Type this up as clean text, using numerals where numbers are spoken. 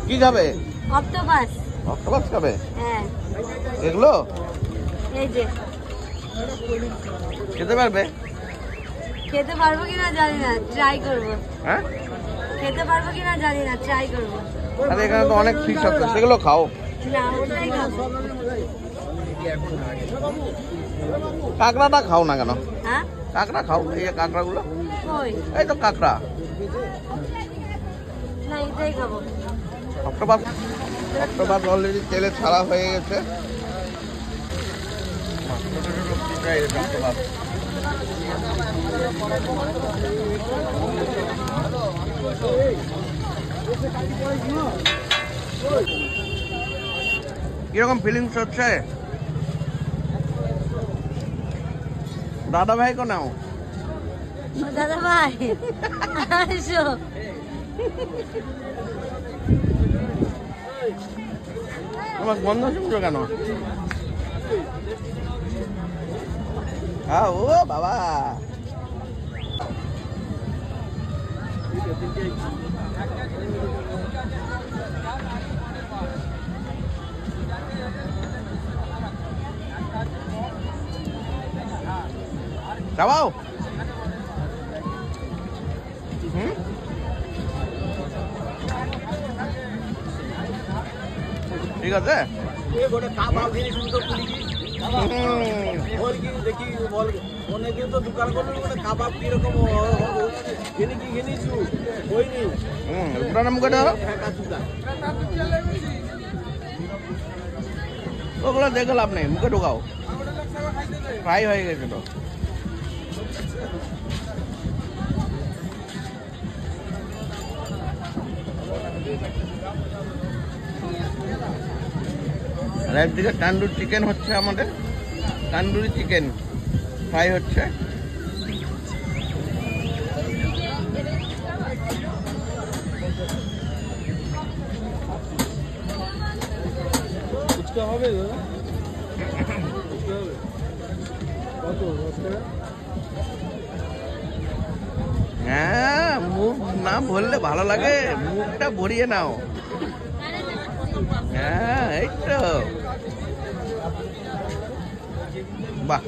কি খাবে? Octopus. Octopus খাবে? হ্যাঁ। এগুলো এই যে খেতে পারবে? খেতে পারবো কিনা জানি না, ট্রাই করবো। হ্যাঁ, খেতে পারবো কিনা জানি না, ট্রাই করবো। আরে এখানে তো অনেক ফিশ আছে, সেগুলো খাও। না, ওটাই খাবো। কাঁকড়াটা খাও না কেন? হ্যাঁ, কাঁকড়া খাও, এই যে কাঁকড়াগুলো, কই? এই তো কাঁকড়া। না, এটাই খাবো। অক্টোপাস, অক্টোপাস অলরেডি তেলে ছাড়া হয়ে গেছে। অক্টোপাস কিরকম ফিলিংস হচ্ছে? দাদা ভাই কো নাও? দাদা ভাই আসো। তোমার গন্ধ শুনছো কেন? ও বাবা, চাবাও। ঠিক আছে। ওগুলো দেখে লাভ নেই, মুখে ঢোকাও, ফ্রাই হয়ে গেছে তো। আর একদিকে তান্দুরি চিকেন হচ্ছে, আমাদের তান্দুরি চিকেন ফ্রাই হচ্ছে। হবে হ্যাঁ, মুখ না ভরলে ভালো লাগে, মুখটা ভরিয়ে নাও। হ্যাঁ, এই তো বাহ।